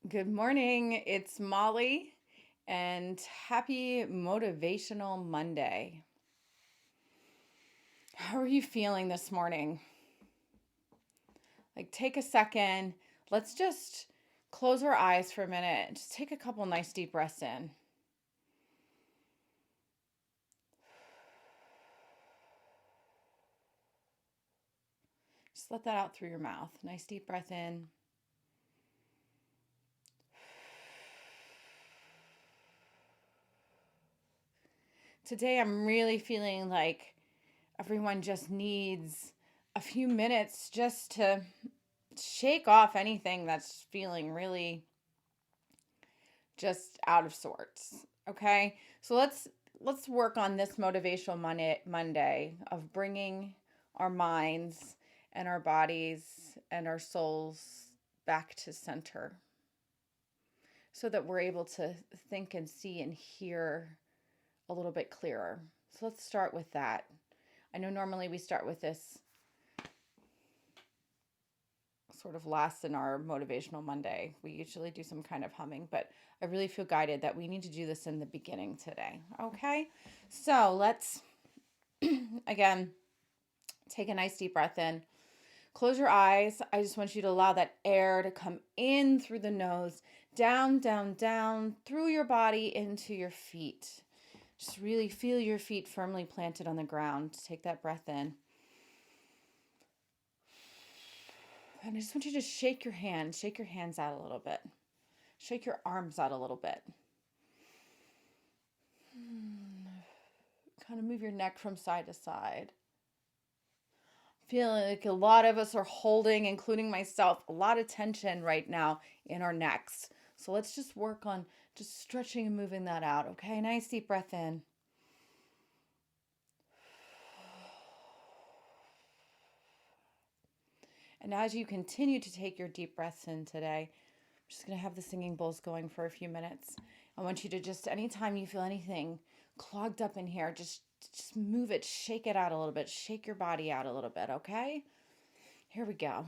Good morning. It's Molly, and happy Motivational Monday. How are you feeling this morning? Take a second. Let's just close our eyes for a minute. Just take a couple nice deep breaths in. Just let that out through your mouth. Nice deep breath in. Today, I'm really feeling like everyone just needs a few minutes just to shake off anything that's feeling really just out of sorts. Okay, so let's work on this motivational Monday of bringing our minds and our bodies and our souls back to center so that we're able to think and see and hear a little bit clearer. So let's start with that. I know normally we start with this sort of last in our motivational Monday. We usually do some kind of humming, but I really feel guided that we need to do this in the beginning today. Okay, so let's again take a nice deep breath in. Close your eyes. I just want you to allow that air to come in through the nose, down, down, down, through your body into your feet. Just really feel your feet firmly planted on the ground. Take that breath in. And I just want you to shake your hands out a little bit. Shake your arms out a little bit. Kind of move your neck from side to side. Feeling like a lot of us are holding, including myself, a lot of tension right now in our necks. So let's just work on just stretching and moving that out. Okay, nice deep breath in. And as you continue to take your deep breaths in today, I'm just going to have the singing bowls going for a few minutes. I want you to just, anytime you feel anything clogged up in here, just move it, shake it out a little bit, shake your body out a little bit, okay? Here we go.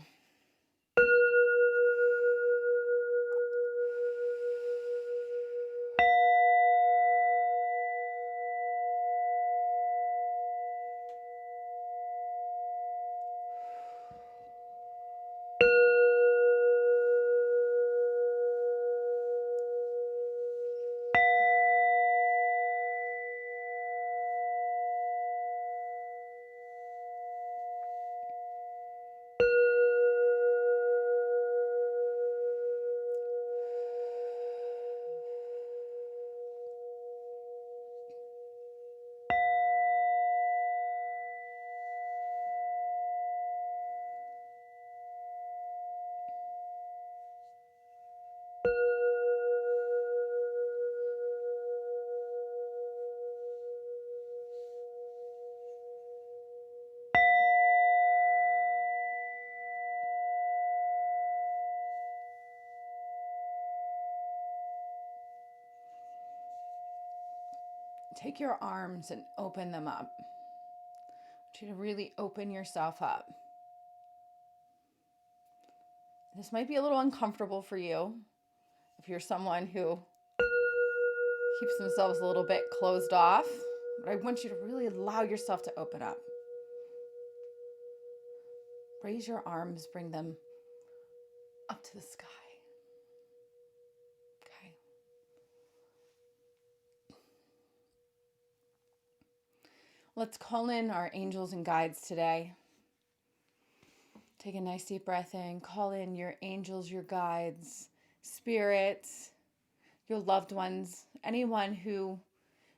Take your arms and open them up. I want you to really open yourself up. This might be a little uncomfortable for you if you're someone who keeps themselves a little bit closed off, but I want you to really allow yourself to open up. Raise your arms, bring them up to the sky. Okay. Let's call in our angels and guides today. Take a nice deep breath in. Call in your angels, your guides, spirits, your loved ones, anyone who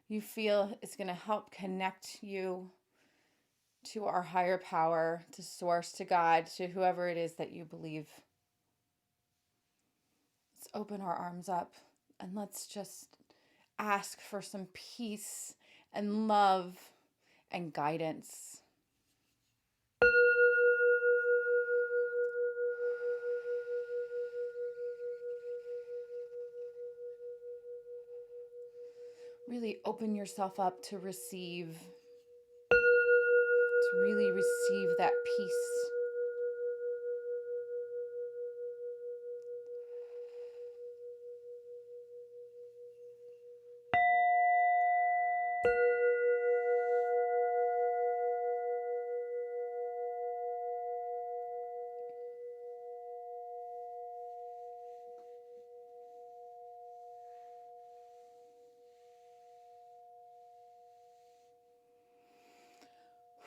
you feel is going to help connect you to our higher power, to source, to God, to whoever it is that you believe. Let's open our arms up and let's just ask for some peace and love and guidance. Really open yourself up to receive, to really receive that peace.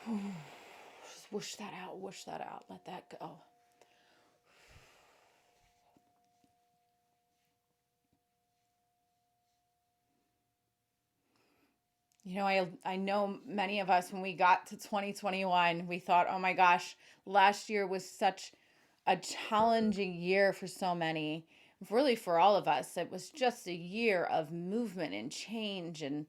Just whoosh that out, whoosh that out. Let that go. I know many of us, when we got to 2021, we thought, oh my gosh, last year was such a challenging year for so many. Really, for all of us, it was just a year of movement and change and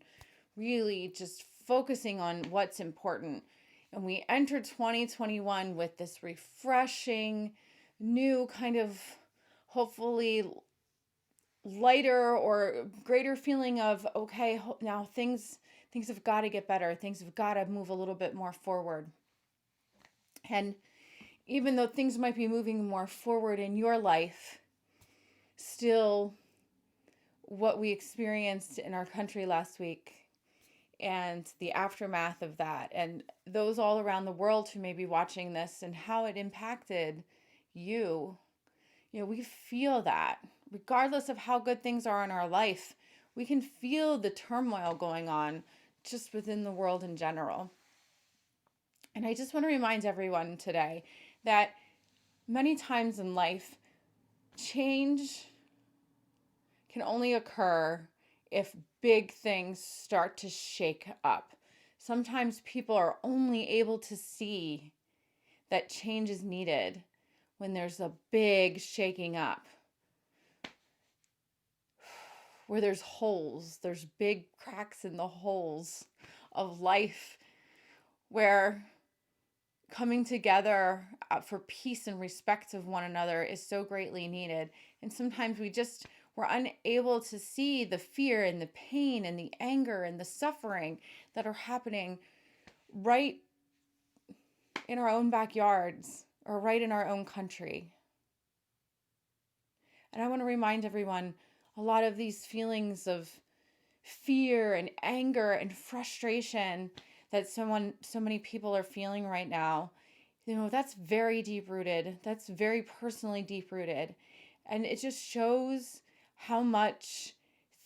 really just focusing on what's important. And we entered 2021 with this refreshing, new kind of hopefully lighter or greater feeling of, okay, now things have got to get better. Things have got to move a little bit more forward. And even though things might be moving more forward in your life, still what we experienced in our country last week and the aftermath of that, and those all around the world who may be watching this and how it impacted you, we feel that regardless of how good things are in our life, we can feel the turmoil going on just within the world in general. And I just want to remind everyone today that many times in life, change can only occur if big things start to shake up. Sometimes people are only able to see that change is needed when there's a big shaking up, where there's holes, there's big cracks in the holes of life, where coming together for peace and respect of one another is so greatly needed. And sometimes we're unable to see the fear and the pain and the anger and the suffering that are happening right in our own backyards or right in our own country. And I want to remind everyone, a lot of these feelings of fear and anger and frustration that so many people are feeling right now, that's very deep rooted. That's very personally deep rooted. And it just shows how much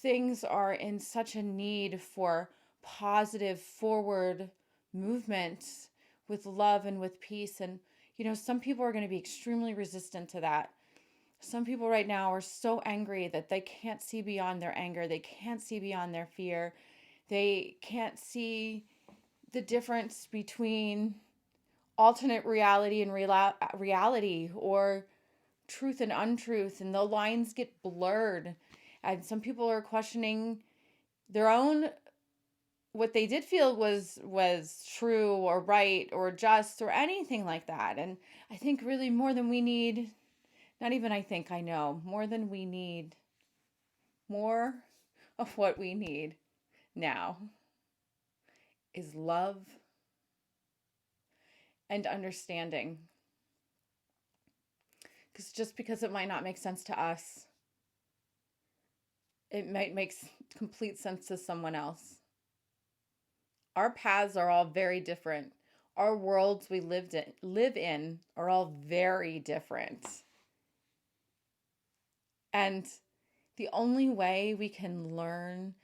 things are in such a need for positive forward movement with love and with peace. And, some people are going to be extremely resistant to that. Some people right now are so angry that they can't see beyond their anger. They can't see beyond their fear. They can't see the difference between alternate reality and reality, or truth and untruth, and the lines get blurred. And some people are questioning their own, what they did feel was true or right or just or anything like that. And I think really more than we need, not even I know, more than we need, more of what we need now is love and understanding. Because just because it might not make sense to us, it might make complete sense to someone else. Our paths are all very different. Our worlds we live in are all very different. And the only way we can learn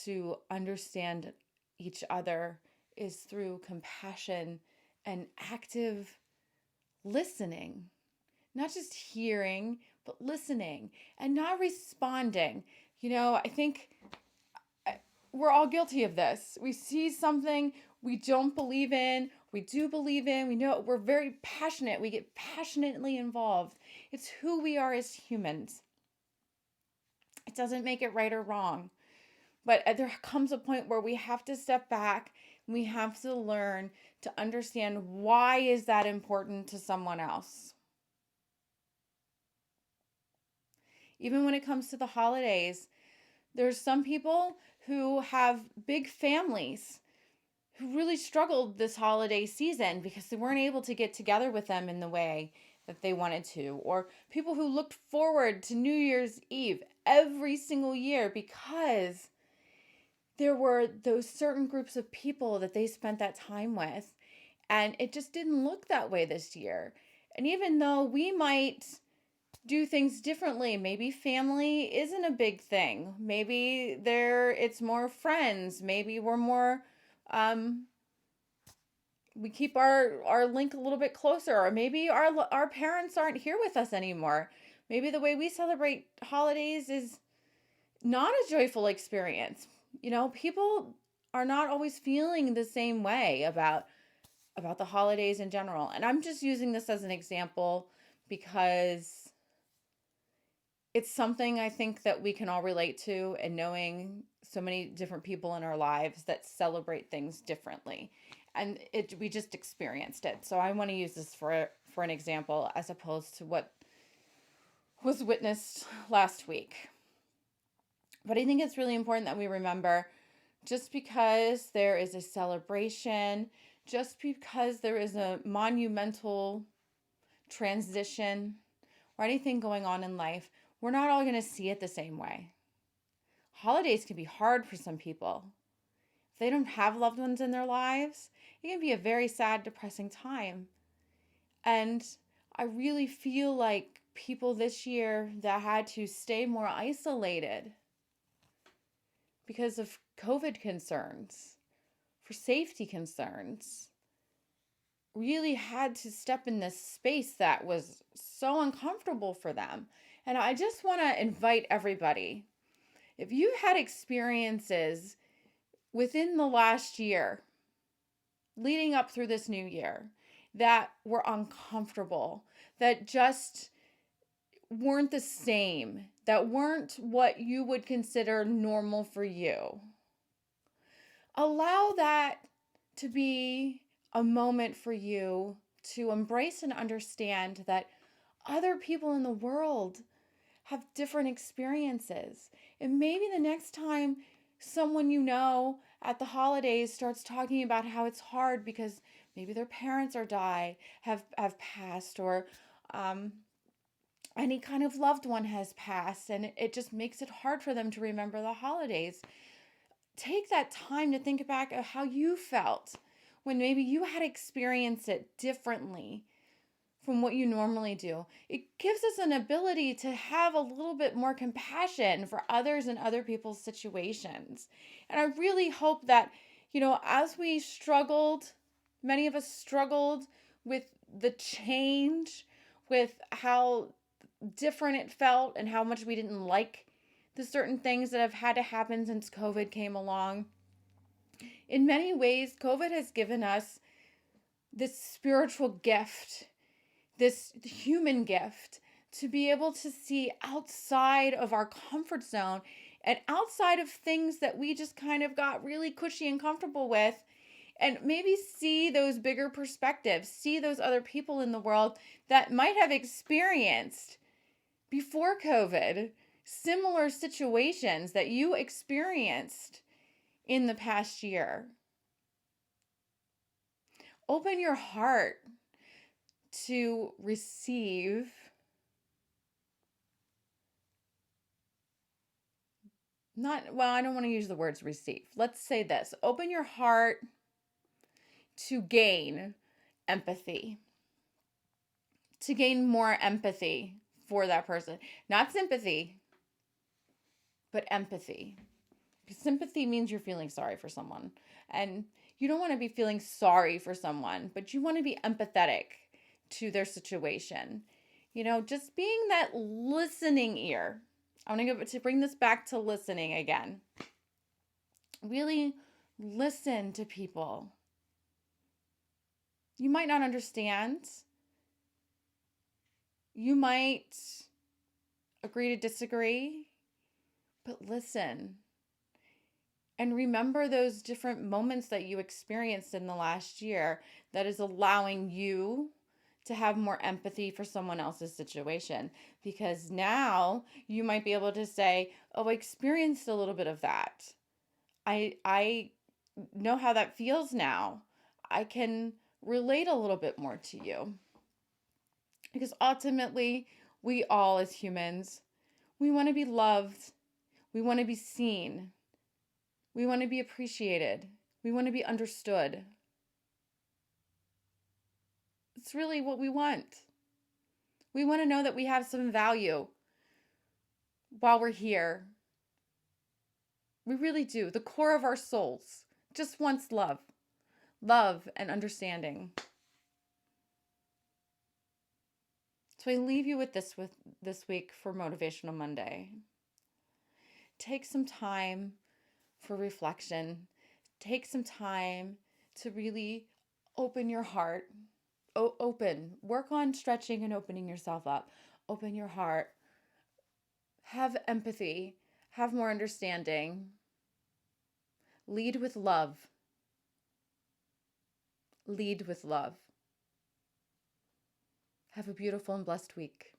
to understand each other is through compassion and active listening. Not just hearing, but listening and not responding. I think we're all guilty of this. We see something we don't believe in, we do believe in, we know we're very passionate, we get passionately involved. It's who we are as humans. It doesn't make it right or wrong. But there comes a point where we have to step back and we have to learn to understand, why is that important to someone else? Even when it comes to the holidays, there's some people who have big families who really struggled this holiday season because they weren't able to get together with them in the way that they wanted to. Or people who looked forward to New Year's Eve every single year because there were those certain groups of people that they spent that time with. And it just didn't look that way this year. And even though we might do things differently, maybe family isn't a big thing. Maybe it's more friends. Maybe we're more we keep our link a little bit closer, or maybe our parents aren't here with us anymore. Maybe the way we celebrate holidays is not a joyful experience. People are not always feeling the same way about the holidays in general. And I'm just using this as an example because it's something I think that we can all relate to, and knowing so many different people in our lives that celebrate things differently. And we just experienced it. So I want to use this for an example as opposed to what was witnessed last week. But I think it's really important that we remember, just because there is a celebration, just because there is a monumental transition or anything going on in life, we're not all going to see it the same way. Holidays can be hard for some people. If they don't have loved ones in their lives, it can be a very sad, depressing time. And I really feel like people this year that had to stay more isolated because of COVID concerns, for safety concerns, really had to step in this space that was so uncomfortable for them. And I just want to invite everybody, if you had experiences within the last year, leading up through this new year, that were uncomfortable, that just weren't the same, that weren't what you would consider normal for you, allow that to be a moment for you to embrace and understand that other people in the world have different experiences. And maybe the next time someone you know at the holidays starts talking about how it's hard because maybe their parents have passed, or any kind of loved one has passed, and it just makes it hard for them to remember the holidays. Take that time to think back of how you felt when maybe you had experienced it differently from what you normally do. It gives us an ability to have a little bit more compassion for others and other people's situations. And I really hope that, as we struggled, many of us struggled with the change, with how different it felt and how much we didn't like the certain things that have had to happen since COVID came along. In many ways, COVID has given us this spiritual gift, this human gift, to be able to see outside of our comfort zone and outside of things that we just kind of got really cushy and comfortable with, and maybe see those bigger perspectives, see those other people in the world that might have experienced before COVID similar situations that you experienced in the past year. Open your heart to receive I don't want to use the words receive. Let's say this. Open your heart to gain empathy, to gain more empathy for that person. Not sympathy, but empathy. Because sympathy means you're feeling sorry for someone. And you don't want to be feeling sorry for someone, but you want to be empathetic to their situation. Just being that listening ear. I want to bring this back to listening again. Really listen to people. You might not understand. You might agree to disagree, but listen. And remember those different moments that you experienced in the last year that is allowing you to have more empathy for someone else's situation. Because now you might be able to say, oh, I experienced a little bit of that. I know how that feels now. I can relate a little bit more to you. Because ultimately, we all as humans, we want to be loved. We want to be seen. We want to be appreciated. We want to be understood. It's really what we want. We want to know that we have some value while we're here. We really do. The core of our souls just wants love. love, and understanding. So I leave you with this week for Motivational Monday. Take some time for reflection. Take some time to really open your heart. Work on stretching and opening yourself up. Open your heart. Have empathy. Have more understanding. Lead with love. Lead with love. Have a beautiful and blessed week.